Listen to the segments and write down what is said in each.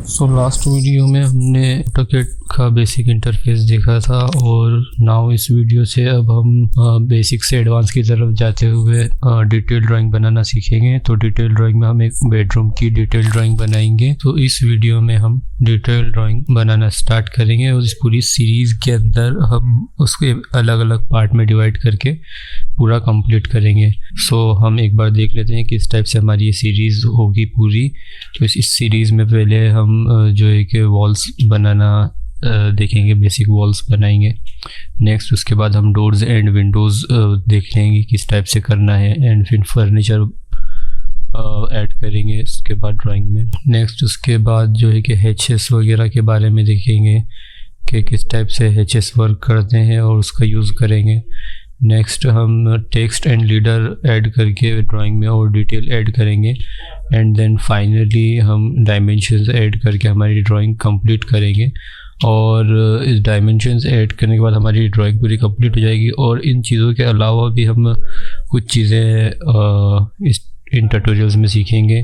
Last video में हमने AutoCAD का बेसिक इंटरफेस देखा था और नाउ इस वीडियो से अब हम बेसिक से एडवांस की तरफ जाते हुए डिटेल ड्राइंग बनाना सीखेंगे। तो डिटेल ड्राइंग में हम एक बेडरूम की डिटेल ड्राइंग बनाएंगे। तो इस वीडियो में हम डिटेल ड्राइंग बनाना स्टार्ट करेंगे और इस पूरी सीरीज़ के अंदर हम उसके अलग अलग पार्ट में डिवाइड करके पूरा कंप्लीट करेंगे। हम एक बार देख लेते हैं किस टाइप से हमारी ये सीरीज़ होगी पूरी। तो इस सीरीज़ में पहले हम जो है कि वॉल्स बनाना देखेंगे, बेसिक वॉल्स बनाएंगे। नेक्स्ट उसके बाद हम डोर्स एंड विंडोज़ देख लेंगे किस टाइप से करना है, एंड फिर फर्नीचर ऐड करेंगे उसके बाद ड्राइंग में। नेक्स्ट उसके बाद जो है कि हैचेस वगैरह के बारे में देखेंगे कि किस टाइप से हैचेस वर्क करते हैं और उसका यूज़ करेंगे। नेक्स्ट हम टेक्स्ट एंड लीडर ऐड करके ड्राइंग में और डिटेल ऐड करेंगे, एंड देन फाइनली हम डायमेंशंस ऐड करके हमारी ड्राइंग कंप्लीट करेंगे। और इस डायमेंशंस ऐड करने के बाद हमारी ड्राइंग पूरी कंप्लीट हो जाएगी। और इन चीज़ों के अलावा भी हम कुछ चीज़ें इन ट्यूटोरियल्स में सीखेंगे,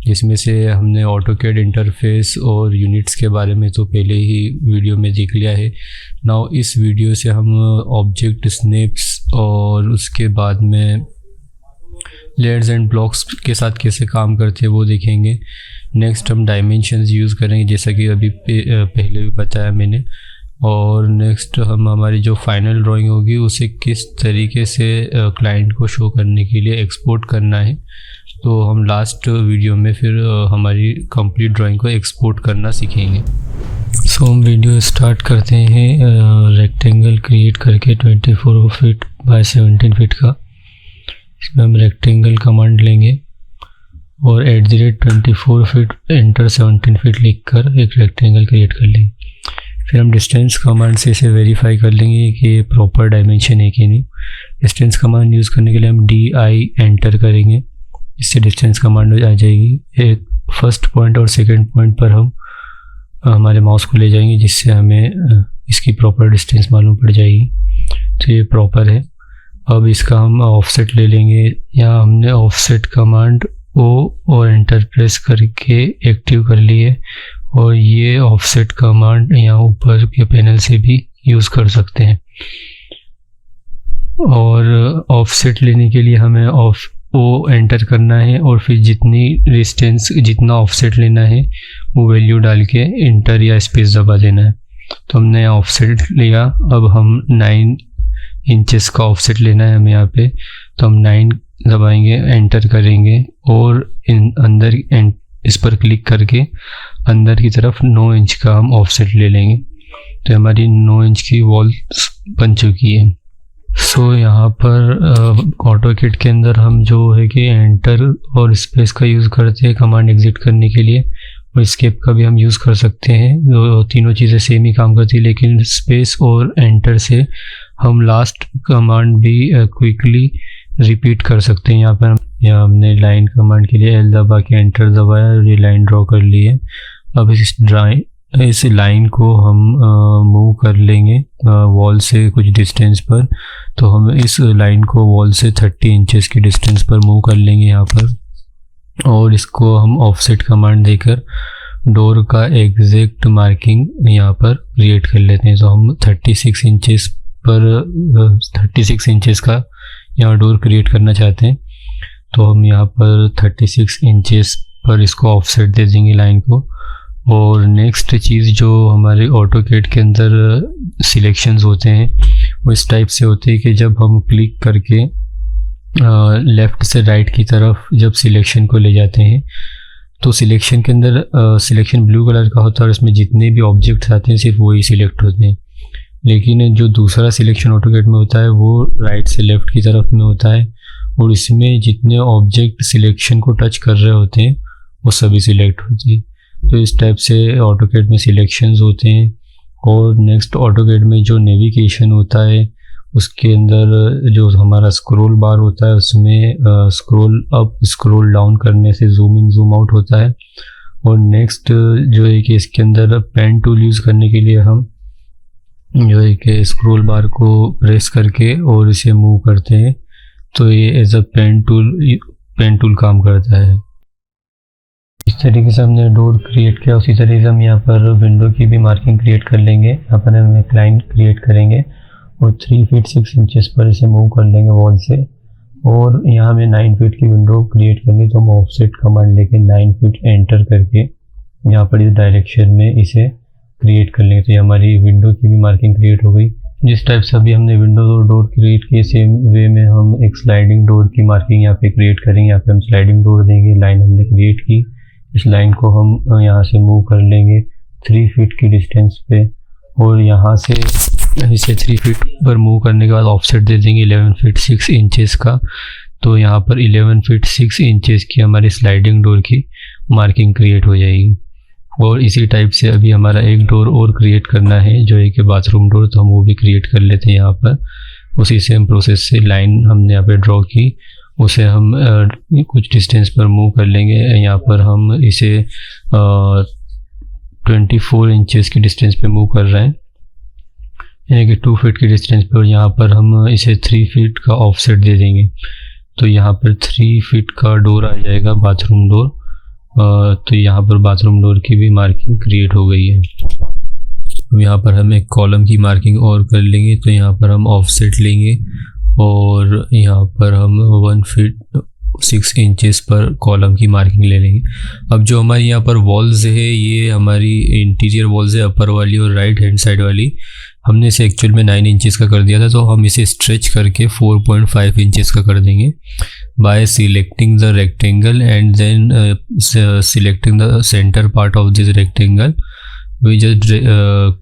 जिसमें से हमने ऑटोकैड इंटरफेस और यूनिट्स के बारे में तो पहले ही वीडियो में देख लिया है। नाउ इस वीडियो से हम ऑब्जेक्ट स्नैप्स और उसके बाद में लेयर्स एंड ब्लॉक्स के साथ कैसे काम करते हैं वो देखेंगे। नेक्स्ट हम डायमेंशंस यूज़ करेंगे, जैसा कि अभी पहले भी बताया मैंने। और नेक्स्ट हम हमारी जो फाइनल ड्राइंग होगी उसे किस तरीके से क्लाइंट को शो करने के लिए एक्सपोर्ट करना है। तो हम लास्ट वीडियो में फिर हमारी कंप्लीट ड्राइंग को एक्सपोर्ट करना सीखेंगे। हम वीडियो स्टार्ट करते हैं रेक्टेंगल क्रिएट करके 24 फीट बाय 17 फीट का। इसमें हम रेक्टेंगल कमांड लेंगे और @24 फीट एंटर 17 फीट लिख कर एक रेक्टेंगल क्रिएट कर लेंगे। फिर हम डिस्टेंस कमांड से इसे वेरीफाई कर लेंगे कि ये प्रॉपर डायमेंशन है कि नहीं। डिस्टेंस कमांड यूज़ करने के लिए हम DI एंटर करेंगे, इससे डिस्टेंस कमांड आ जाएगी। एक फर्स्ट पॉइंट और सेकंड पॉइंट पर हम हमारे माउस को ले जाएंगे, जिससे हमें इसकी प्रॉपर डिस्टेंस मालूम पड़ जाएगी। तो ये प्रॉपर है। अब इसका हम ऑफसेट ले लेंगे। यहाँ हमने ऑफसेट कमांड O और एंटर प्रेस करके एक्टिव कर ली है, और ये ऑफसेट कमांड यहाँ ऊपर के पैनल से भी यूज़ कर सकते हैं। और ऑफसेट लेने के लिए हमें O एंटर करना है और फिर जितनी डिस्टेंस जितना ऑफसेट लेना है वो वैल्यू डाल के इंटर या स्पेस दबा देना है। तो हमने ऑफसेट लिया। अब हम 9 इंचेस का ऑफसेट लेना है हमें यहाँ पे। तो हम 9 दबाएंगे, एंटर करेंगे और अंदर इस पर क्लिक करके अंदर की तरफ 9 इंच का हम ऑफसेट ले लेंगे। तो हमारी 9 इंच की वॉल बन चुकी है। यहाँ पर ऑटोकैड के अंदर हम जो है कि एंटर और स्पेस का यूज़ करते हैं कमांड एग्जिट करने के लिए, और एस्केप का भी हम यूज़ कर सकते हैं। तीनों चीज़ें सेम ही काम करती है, लेकिन स्पेस और एंटर से हम लास्ट कमांड भी क्विकली रिपीट कर सकते हैं। यहाँ हमने लाइन कमांड के लिए L दबा के एंटर दबाया और ये लाइन ड्रॉ कर ली है। अब इस लाइन को हम मूव कर लेंगे वॉल से कुछ डिस्टेंस पर। तो हम इस लाइन को वॉल से 30 इंचेस की डिस्टेंस पर मूव कर लेंगे यहाँ पर, और इसको हम ऑफसेट कमांड देकर डोर का एग्जैक्ट मार्किंग यहाँ पर क्रिएट कर लेते हैं। तो हम 36 इंचेस का यहाँ डोर क्रिएट करना चाहते हैं। तो हम यहाँ पर 36 इंचेस पर इसको ऑफसेट दे देंगे लाइन को। और नेक्स्ट चीज़ जो हमारे ऑटोकैड के अंदर सिलेक्शंस होते हैं वो इस टाइप से होते हैं कि जब हम क्लिक करके लेफ़्ट से राइट की तरफ जब सिलेक्शन को ले जाते हैं तो सिलेक्शन के अंदर सिलेक्शन ब्लू कलर का होता है और इसमें जितने भी ऑब्जेक्ट्स आते हैं सिर्फ वही सिलेक्ट होते हैं। लेकिन जो दूसरा सिलेक्शन ऑटोकैड में होता है वो राइट से लेफ़्ट की तरफ में होता है, और इसमें जितने ऑब्जेक्ट सिलेक्शन को टच कर रहे होते हैं वो सभी सिलेक्ट होते हैं। तो इस टाइप से ऑटोकैड में सिलेक्शंस होते हैं। और नेक्स्ट ऑटोकैड में जो नेविगेशन होता है उसके अंदर जो हमारा स्क्रॉल बार होता है उसमें स्क्रॉल अप स्क्रॉल डाउन करने से जूम इन जूम आउट होता है। और नेक्स्ट जो है कि इसके अंदर पेन टूल यूज़ करने के लिए हम जो है कि स्क्रॉल बार को प्रेस करके और इसे मूव करते हैं। तो ये एज अ पेन टूल काम करता है। इस तरीके से हमने डोर क्रिएट किया, उसी तरीके से हम यहाँ पर विंडो की भी मार्किंग क्रिएट कर लेंगे। यहाँ पर हम एक लाइन क्रिएट करेंगे और 3 फीट 6 इंचेस पर इसे मूव कर लेंगे वॉल से। और यहाँ हमें 9 फीट की विंडो क्रिएट करनी, तो हम ऑफसेट कमांड लेके 9 फीट एंटर करके यहाँ पर इस डायरेक्शन में इसे क्रिएट कर लेंगे। तो ये हमारी विंडो की भी मार्किंग क्रिएट हो गई। जिस टाइप से अभी हमने विंडो और डोर क्रिएट किए, सेम वे में हम एक स्लाइडिंग डोर की मार्किंग यहाँ पे क्रिएट करेंगे। यहाँ पे हम स्लाइडिंग डोर देंगे, लाइन हमने क्रिएट की, इस लाइन को हम यहाँ से मूव कर लेंगे 3 फीट की डिस्टेंस पे। और यहाँ से इसे 3 फीट पर मूव करने के बाद ऑफसेट दे देंगे 11 फीट 6 इंचेस का। तो यहाँ पर 11 फीट 6 इंचेस की हमारी स्लाइडिंग डोर की मार्किंग क्रिएट हो जाएगी। और इसी टाइप से अभी हमारा एक डोर और क्रिएट करना है, जो है कि बाथरूम डोर, तो हम वो भी क्रिएट कर लेते हैं। यहाँ पर उसी सेम प्रोसेस से लाइन हमने यहाँ पे ड्रॉ की, उसे हम कुछ डिस्टेंस पर मूव कर लेंगे। यहाँ पर हम इसे 24 इंचेस की डिस्टेंस पे मूव कर रहे हैं, यानी कि 2 फीट की डिस्टेंस पे। और यहाँ पर हम इसे 3 फीट का ऑफसेट दे देंगे। तो यहाँ पर 3 फीट का डोर आ जाएगा, बाथरूम डोर। तो यहाँ पर बाथरूम डोर की भी मार्किंग क्रिएट हो गई है। अब यहाँ पर हम एक कॉलम की मार्किंग और कर लेंगे। तो यहाँ पर हम ऑफसेट लेंगे और यहाँ पर हम 1 फीट 6 इंचेस पर कॉलम की मार्किंग ले लेंगे। अब जो हमारी यहाँ पर वॉल्स है, ये हमारी इंटीरियर वॉल्स है, अपर वाली और राइट हैंड साइड वाली। हमने इसे एक्चुअल में 9 इंचेस का कर दिया था, तो हम इसे स्ट्रेच करके 4.5 इंचेस का कर देंगे by selecting the rectangle and then selecting the centre part of this rectangle. We just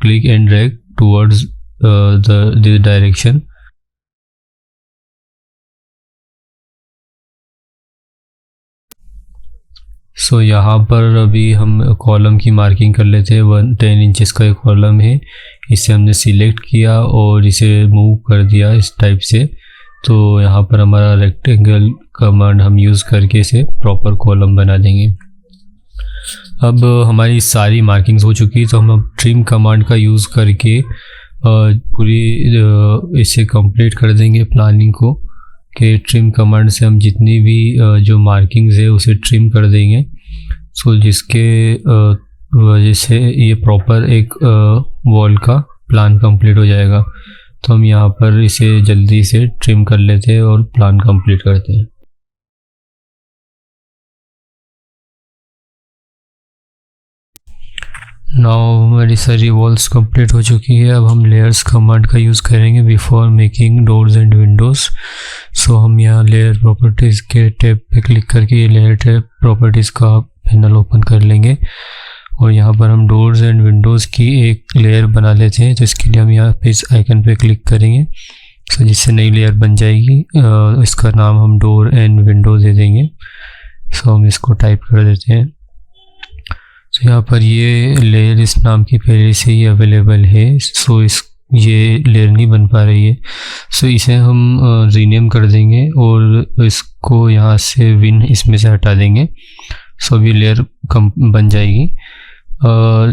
click and drag towards this direction. So यहाँ पर अभी हम कॉलम की मार्किंग कर लेते हैं। 10 इंचेस का एक कॉलम है, इसे हमने सिलेक्ट किया और इसे मूव कर दिया इस टाइप से। तो यहाँ पर हमारा रेक्टेंगल कमांड हम यूज़ करके इसे प्रॉपर कॉलम बना देंगे। अब हमारी सारी मार्किंग्स हो चुकी है, तो हम अब ट्रिम कमांड का यूज़ करके पूरी इसे कंप्लीट कर देंगे प्लानिंग को। कि ट्रिम कमांड से हम जितनी भी जो मार्किंग्स है उसे ट्रिम कर देंगे। सो जिसके वजह से ये प्रॉपर एक वॉल का प्लान कंप्लीट हो जाएगा। तो हम यहाँ पर इसे जल्दी से ट्रिम कर लेते हैं और प्लान कंप्लीट करते हैं। नाउ हमारी सारी वॉल्स कंप्लीट हो चुकी है। अब हम लेयर्स कमांड का यूज़ करेंगे before making doors and windows. So हम यहाँ लेयर प्रॉपर्टीज़ के टैब पे क्लिक करके ये लेयर टैब प्रॉपर्टीज़ का पैनल ओपन कर लेंगे और यहाँ पर हम डोर्स एंड विंडोज़ की एक लेयर बना लेते हैं। तो इसके लिए हम यहाँ पे इस आइकन पे क्लिक करेंगे, सो जिससे नई लेयर बन जाएगी। इसका नाम हम डोर एंड विंडो दे देंगे। सो हम इसको टाइप कर देते हैं। तो यहाँ पर ये लेयर इस नाम की पहले से ही अवेलेबल है, सो ये लेयर नहीं बन पा रही है। सो इसे हम रीनेम कर देंगे और इसको यहाँ से विन इसमें से हटा देंगे। सो अभी लेयर बन जाएगी।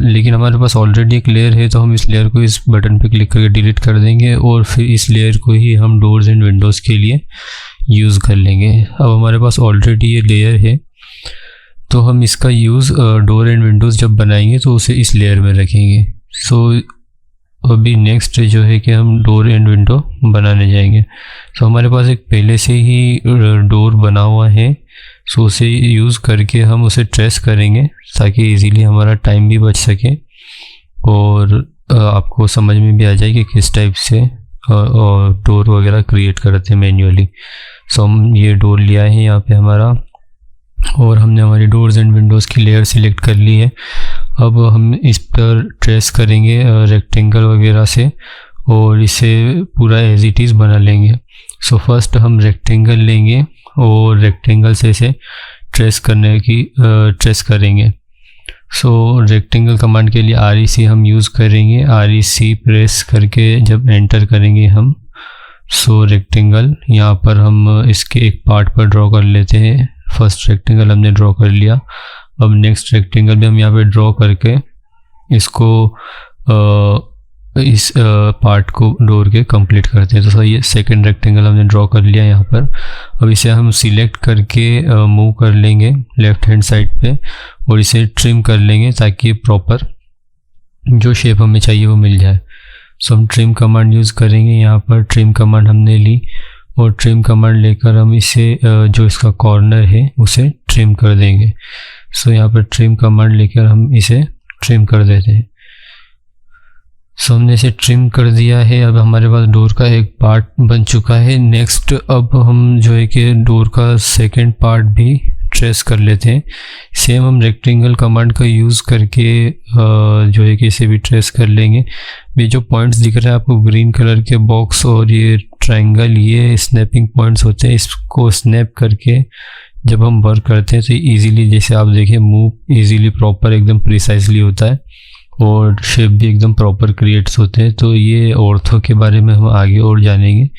लेकिन हमारे पास ऑलरेडी एक लेयर है, तो हम इस लेयर को इस बटन पे क्लिक करके डिलीट कर देंगे और फिर इस लेयर को ही हम डोर्स एंड विंडोज़ के लिए यूज़ कर लेंगे। अब हमारे पास ऑलरेडी ये लेयर है, तो हम इसका यूज़ डोर एंड विंडोज़ जब बनाएंगे तो उसे इस लेयर में रखेंगे। सो अभी नेक्स्ट जो है कि हम डोर एंड विंडो बनाने जाएंगे। सो हमारे पास एक पहले से ही डोर बना हुआ है, सो उसे यूज़ करके हम उसे ट्रेस करेंगे ताकि इजीली हमारा टाइम भी बच सके और आपको समझ में भी आ जाए कि किस टाइप से डोर वगैरह क्रिएट करते हैं मैन्युअली। सो हम ये डोर लिया है यहाँ पे हमारा, और हमने हमारी डोर्स एंड विंडोज़ की लेयर सिलेक्ट कर ली है। अब हम इस पर ट्रेस करेंगे रेक्टेंगल वगैरह से और इसे पूरा एज इट इज़ बना लेंगे। सो फर्स्ट हम रेक्टेंगल लेंगे और रेक्टेंगल से इसे ट्रेस करेंगे। सो रेक्टेंगल कमांड के लिए REC हम यूज़ करेंगे। REC प्रेस करके जब एंटर करेंगे हम, सो रेक्टेंगल यहाँ पर हम इसके एक पार्ट पर ड्रॉ कर लेते हैं। फर्स्ट रेक्टेंगल हमने ड्रॉ कर लिया। अब नेक्स्ट रेक्टेंगल भी हम यहाँ पे ड्रॉ करके इसको इस पार्ट को डोर के कंप्लीट करते हैं। तो ये सेकंड रेक्टेंगल हमने ड्रॉ कर लिया यहाँ पर। अब इसे हम सिलेक्ट करके मूव कर लेंगे लेफ़्ट हैंड साइड पे और इसे ट्रिम कर लेंगे ताकि प्रॉपर जो शेप हमें चाहिए वो मिल जाए। सो हम ट्रिम कमांड यूज़ करेंगे। यहाँ पर ट्रिम कमांड हमने ली और ट्रिम कमांड लेकर हम इसे जो इसका कॉर्नर है उसे ट्रिम कर देंगे। सो यहाँ पर ट्रिम कमांड लेकर हम इसे ट्रिम कर देते हैं। सो हमने इसे ट्रिम कर दिया है। अब हमारे पास डोर का एक पार्ट बन चुका है। नेक्स्ट अब हम जो है कि डोर का सेकंड पार्ट भी ट्रेस कर लेते हैं। सेम हम रेक्टेंगल कमांड का यूज़ करके जो है कि इसे भी ट्रेस कर लेंगे। ये जो पॉइंट्स दिख रहे हैं आपको ग्रीन कलर के बॉक्स और ये ट्रायंगल, ये स्नैपिंग पॉइंट्स होते हैं। इसको स्नैप करके जब हम वर्क करते हैं तो ईज़िली, जैसे आप देखिए, मूव ईज़िली प्रॉपर एकदम प्रिसाइजली होता है और शेप भी एकदम प्रॉपर क्रिएट्स होते हैं। तो ये ऑर्थो के बारे में हम आगे और जानेंगे,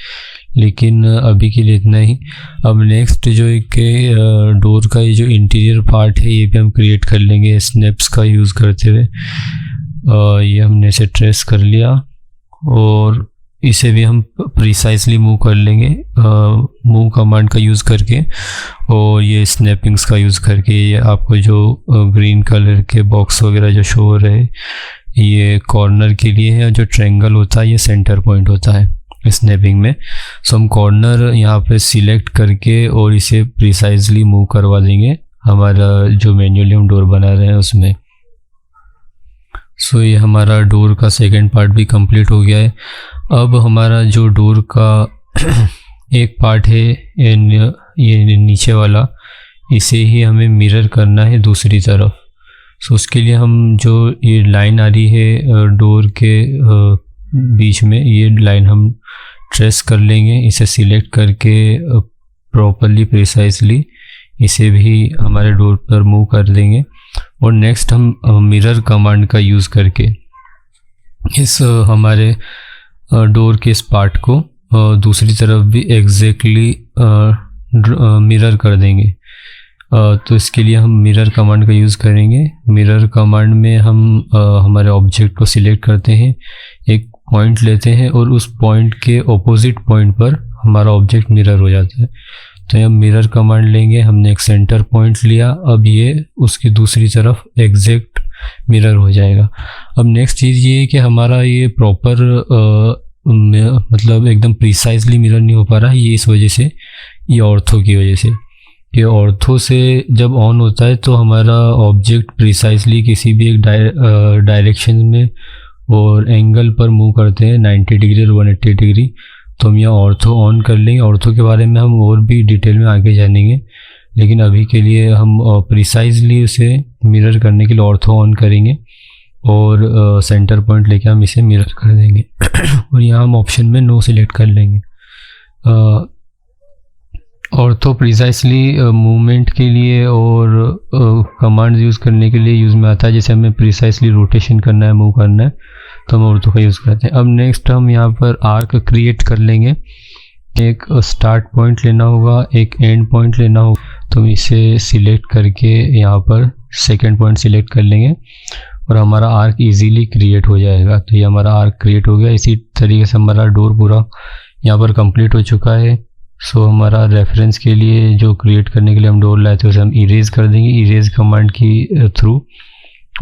लेकिन अभी के लिए इतना ही। अब नेक्स्ट जो है कि डोर का ये जो इंटीरियर पार्ट है ये भी हम क्रिएट कर लेंगे स्नैप्स का यूज़ करते हुए। ये हमने इसे ट्रेस कर लिया और इसे भी हम प्रिसाइजली मूव कर लेंगे मूव कमांड का यूज़ करके और ये स्नैपिंग्स का यूज़ करके। ये आपको जो ग्रीन कलर के बॉक्स वगैरह जो शो हो रहे हैं ये कॉर्नर के लिए है, और जो ट्रायंगल होता है ये सेंटर पॉइंट होता है स्नैपिंग में। सो हम कॉर्नर यहाँ पे सिलेक्ट करके और इसे प्रिसाइजली मूव करवा देंगे हमारा जो मैन्युअली हम डोर बना रहे हैं उसमें। सो ये हमारा डोर का सेकंड पार्ट भी कंप्लीट हो गया है। अब हमारा जो डोर का एक पार्ट है ये नीचे वाला, इसे ही हमें मिरर करना है दूसरी तरफ। सो उसके लिए हम जो ये लाइन आ रही है डोर के बीच में, ये लाइन हम ट्रेस कर लेंगे। इसे सिलेक्ट करके प्रॉपरली प्रिसाइजली इसे भी हमारे डोर पर मूव कर देंगे। और नेक्स्ट हम मिरर कमांड का यूज़ करके इस हमारे डोर के इस पार्ट को दूसरी तरफ भी एग्जैक्टली मिरर कर देंगे। तो इसके लिए हम मिरर कमांड का यूज़ करेंगे। मिरर कमांड में हम हमारे ऑब्जेक्ट को सिलेक्ट करते हैं, एक पॉइंट लेते हैं और उस पॉइंट के ऑपोजिट पॉइंट पर हमारा ऑब्जेक्ट मिरर हो जाता है। तो हम मिरर कमांड लेंगे, हमने एक सेंटर पॉइंट लिया, अब ये उसकी दूसरी तरफ एग्जैक्ट मिरर हो जाएगा। अब नेक्स्ट चीज़ ये है कि हमारा ये प्रॉपर मतलब एकदम प्रिसाइजली मिरर नहीं हो पा रहा है, ये इस वजह से, ये ऑर्थो की वजह से। ये ऑर्थो से जब ऑन होता है तो हमारा ऑब्जेक्ट प्रिसाइजली किसी भी एक डायरेक्शन में और एंगल पर मूव करते हैं 90 डिग्री और 180 डिग्री। तो हम यहाँ ऑर्थो ऑन कर लेंगे। ऑर्थो के बारे में हम और भी डिटेल में आगे जानेंगे, लेकिन अभी के लिए हम प्रिसाइजली उसे मिरर करने के लिए ऑर्थो ऑन करेंगे और सेंटर पॉइंट लेके हम इसे मिरर कर देंगे। और यहाँ हम ऑप्शन में नो सिलेक्ट कर लेंगे। ऑर्थो प्रिसाइजली मूवमेंट के लिए और कमांड यूज़ करने के लिए यूज़ में आता है। जैसे हमें प्रिसाइजली रोटेशन करना है, मूव करना है, तो हम ऑर्थो का यूज़ करते हैं। अब नेक्स्ट हम यहाँ पर आर्क क्रिएट कर लेंगे। एक स्टार्ट पॉइंट लेना होगा, एक एंड पॉइंट लेना होगा। तो इसे सिलेक्ट करके यहाँ पर सेकेंड पॉइंट सिलेक्ट कर लेंगे और हमारा आर्क इजीली क्रिएट हो जाएगा। तो ये हमारा आर्क क्रिएट हो गया। इसी तरीके से हमारा डोर पूरा यहाँ पर कंप्लीट हो चुका है। सो हमारा रेफरेंस के लिए जो क्रिएट करने के लिए हम डोर लाए थे उसे हम इरेज कर देंगे इरेज कमांड की थ्रू,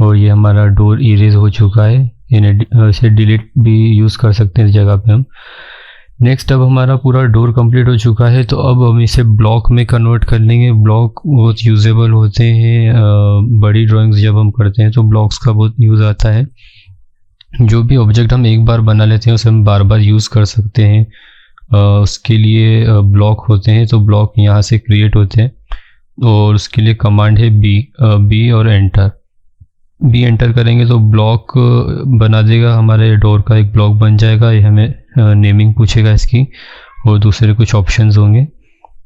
और ये हमारा डोर इरेज हो चुका है। इसे डिलीट भी यूज़ कर सकते हैं इस जगह पे हम। नेक्स्ट अब हमारा पूरा डोर कंप्लीट हो चुका है, तो अब हम इसे ब्लॉक में कन्वर्ट कर लेंगे। ब्लॉक बहुत यूजेबल होते हैं, बड़ी ड्राइंग्स जब हम करते हैं तो ब्लॉक्स का बहुत यूज़ आता है। जो भी ऑब्जेक्ट हम एक बार बना लेते हैं उसे हम बार बार यूज़ कर सकते हैं। उसके लिए ब्लॉक होते हैं, तो ब्लॉक यहाँ से क्रिएट होते हैं और उसके लिए कमांड है बी और एंटर। बी एंटर करेंगे तो ब्लॉक बना देगा, हमारे डोर का एक ब्लॉक बन जाएगा। ये हमें नेमिंग पूछेगा इसकी और दूसरे कुछ ऑप्शंस होंगे,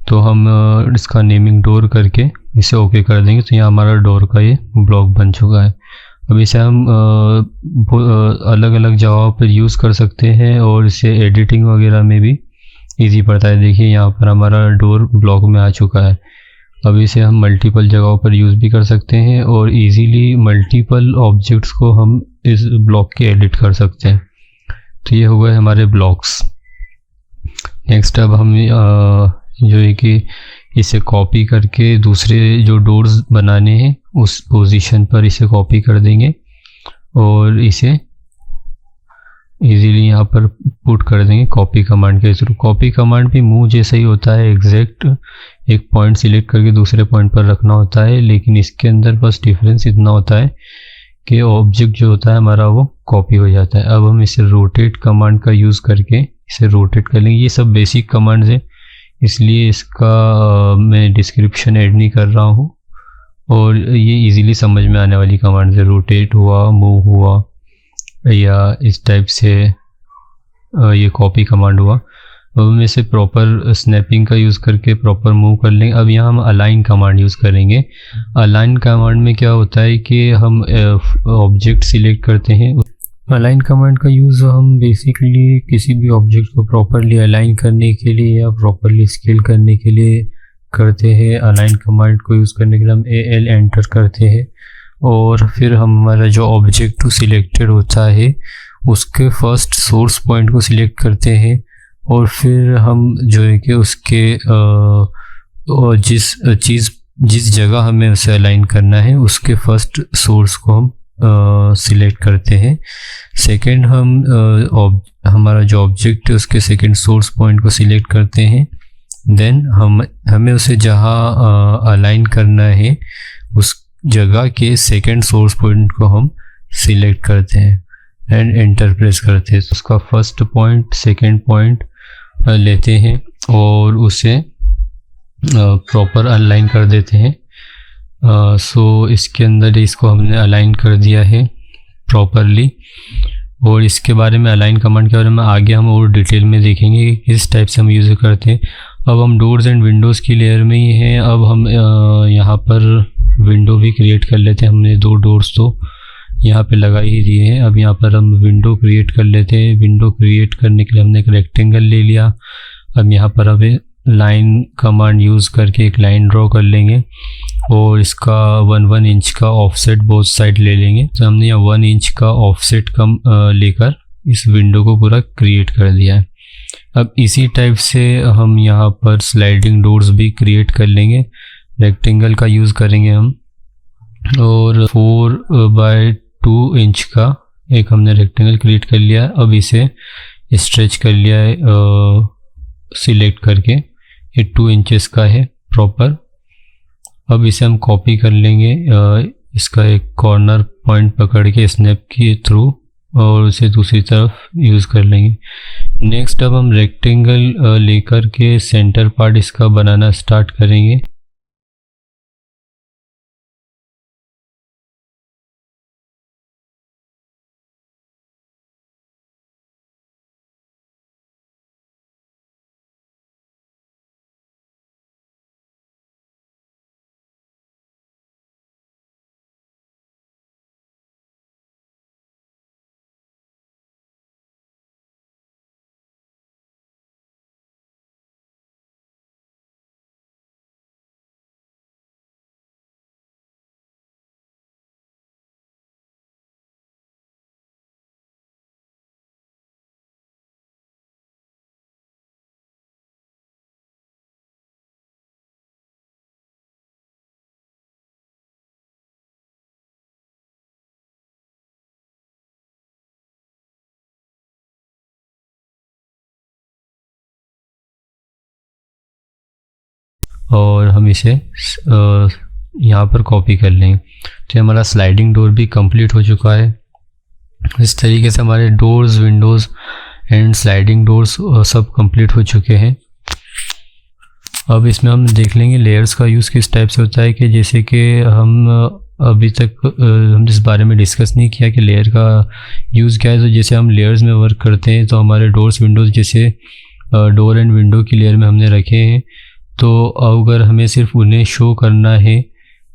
तो हम इसका नेमिंग डोर करके इसे ओके कर देंगे। तो यहाँ हमारा डोर का ये ब्लॉक बन चुका है। अब इसे हम अलग अलग जगहों पर यूज़ कर सकते हैं और इसे एडिटिंग वगैरह में भी इजी पड़ता है। देखिए यहाँ पर हमारा डोर ब्लॉक में आ चुका है। अब इसे हम मल्टीपल जगहों पर यूज़ भी कर सकते हैं और इजीली मल्टीपल ऑब्जेक्ट्स को हम इस ब्लॉक के एडिट कर सकते हैं। तो ये हो गए हमारे ब्लॉक्स। नेक्स्ट अब हम जो है कि इसे कॉपी करके दूसरे जो डोर्स बनाने हैं उस पोजीशन पर इसे कॉपी कर देंगे और इसे इजीली यहाँ पर पुट कर देंगे कॉपी कमांड के थ्रू। कॉपी कमांड भी मूव जैसा ही होता है, एग्जैक्ट एक पॉइंट सिलेक्ट करके दूसरे पॉइंट पर रखना होता है, लेकिन इसके अंदर बस डिफरेंस इतना होता है कि ऑब्जेक्ट जो होता है हमारा वो कॉपी हो जाता है। अब हम इसे रोटेट कमांड का यूज़ करके इसे रोटेट कर लेंगे। ये सब बेसिक कमांड्स हैं, इसलिए इसका मैं डिस्क्रिप्शन ऐड नहीं कर रहा हूँ और ये इजीली समझ में आने वाली कमांड है। रोटेट हुआ, मूव हुआ, या इस टाइप से ये कॉपी कमांड हुआ। अब हम इसे प्रॉपर स्नैपिंग का यूज़ करके प्रॉपर मूव कर लेंगे। अब यहाँ हम अलाइन कमांड यूज़ करेंगे। अलाइन कमांड में क्या होता है कि हम ऑब्जेक्ट सिलेक्ट करते हैं। अलाइन कमांड का यूज़ हम बेसिकली किसी भी ऑब्जेक्ट को प्रॉपरली अलाइन करने के लिए या प्रॉपरली स्केल करने के लिए करते हैं। अलाइन कमांड को यूज़ करने के लिए हम AL एंटर करते हैं और फिर हमारा जो ऑब्जेक्ट सिलेक्टेड होता है उसके फर्स्ट सोर्स पॉइंट को सिलेक्ट करते हैं और फिर हम जो है कि उसके जिस जगह हमें उसे अलाइन करना है उसके फर्स्ट सोर्स को हम सिलेक्ट करते हैं। सेकंड हम हमारा जो ऑब्जेक्ट है उसके सेकंड सोर्स पॉइंट को सिलेक्ट करते हैं। देन हमें उसे जहाँ अलाइन करना है उस जगह के सेकंड सोर्स पॉइंट को हम सिलेक्ट करते हैं एंड एंटर प्रेस करते हैं। तो उसका फर्स्ट पॉइंट सेकंड पॉइंट लेते हैं और उसे प्रॉपर अलाइन कर देते हैं। सो इसके अंदर इसको हमने अलाइन कर दिया है प्रॉपरली और इसके बारे में अलाइन कमांड के बारे में आगे हम और डिटेल में देखेंगे कि किस टाइप से हम यूज़ करते हैं। अब हम डोर्स एंड विंडोज़ की लेयर में ही हैं। अब हम यहाँ पर विंडो भी क्रिएट कर लेते हैं। हमने 2 डोर्स तो यहाँ पे लगा ही दिए हैं। अब यहाँ पर हम विंडो क्रिएट कर लेते हैं। विंडो क्रिएट करने के लिए हमने एक रेक्टेंगल ले लिया। अब यहाँ पर अब लाइन कमांड यूज़ करके एक लाइन ड्रॉ कर लेंगे और इसका 1 इंच का ऑफसेट बोथ साइड ले लेंगे। तो हमने यहाँ 1 इंच का ऑफसेट कम लेकर इस विंडो को पूरा क्रिएट कर दिया है। अब इसी टाइप से हम यहाँ पर स्लाइडिंग डोर्स भी क्रिएट कर लेंगे। रेक्टेंगल का यूज़ करेंगे हम और 4/2 इंच का एक हमने रेक्टेंगल क्रिएट कर लिया। अब इसे स्ट्रेच कर लिया है सिलेक्ट करके। ये 2 इंचेस का है प्रॉपर। अब इसे हम कॉपी कर लेंगे इसका एक कॉर्नर पॉइंट पकड़ के स्नैप के थ्रू और उसे दूसरी तरफ यूज़ कर लेंगे। नेक्स्ट अब हम रेक्टेंगल लेकर के सेंटर पार्ट इसका बनाना स्टार्ट करेंगे। और हम इसे यहाँ पर कॉपी कर लेंगे। तो हमारा स्लाइडिंग डोर भी कंप्लीट हो चुका है। इस तरीके से हमारे doors, Windows and sliding doors सब कंप्लीट हो चुके हैं। अब इसमें हम देख लेंगे लेयर्स का यूज़ किस टाइप से होता है। कि जैसे कि हम अभी तक हम इस बारे में डिस्कस नहीं किया कि लेयर का यूज़ क्या है। तो जैसे हम लेयर्स में वर्क करते हैं तो हमारे डोर्स, विंडोज़ जैसे डोर एंड विंडो की लेयर में हमने रखे हैं, तो अगर हमें सिर्फ उन्हें शो करना है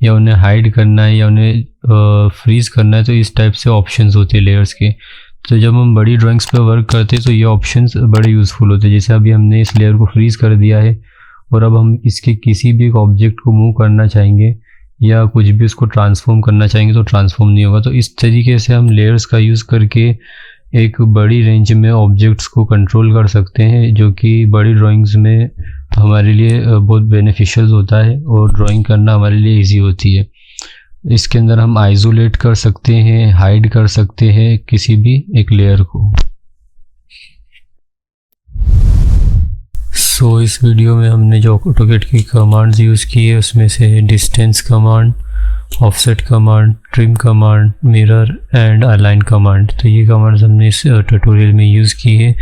या उन्हें हाइड करना है या उन्हें फ्रीज़ करना है तो इस टाइप से ऑप्शंस होते हैं लेयर्स के। तो जब हम बड़ी ड्राइंग्स पे वर्क करते हैं तो ये ऑप्शंस बड़े यूज़फुल होते हैं। जैसे अभी हमने इस लेयर को फ्रीज़ कर दिया है और अब हम इसके किसी भी एक ऑब्जेक्ट को मूव करना चाहेंगे या कुछ भी उसको ट्रांसफॉर्म करना चाहेंगे तो ट्रांसफॉर्म नहीं होगा। तो इस तरीके से हम लेयर्स का यूज़ करके एक बड़ी रेंज में ऑब्जेक्ट्स को कंट्रोल कर सकते हैं, जो कि बड़ी ड्राइंग्स में हमारे लिए बहुत बेनिफिशियल होता है और ड्राइंग करना हमारे लिए इजी होती है। इसके अंदर हम आइसोलेट कर सकते हैं, हाइड कर सकते हैं किसी भी एक लेयर को। सो इस वीडियो में हमने जो ऑटोकैड की कमांड्स यूज़ की है उसमें से distance command, offset command, trim command, mirror and align command, तो ये कमांड्स हमने इस ट्यूटोरियल में यूज़ की है।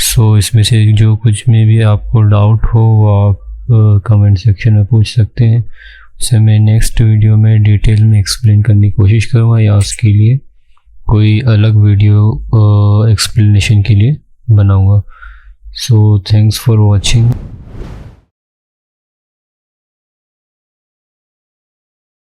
सो इसमें से जो कुछ में भी आपको डाउट हो वो आप कमेंट सेक्शन में पूछ सकते हैं, उसे मैं नेक्स्ट वीडियो में डिटेल में एक्सप्लेन करने की कोशिश करूँगा या उसके लिए कोई अलग वीडियो एक्सप्लेनेशन के लिए बनाऊँगा। So thanks for watching.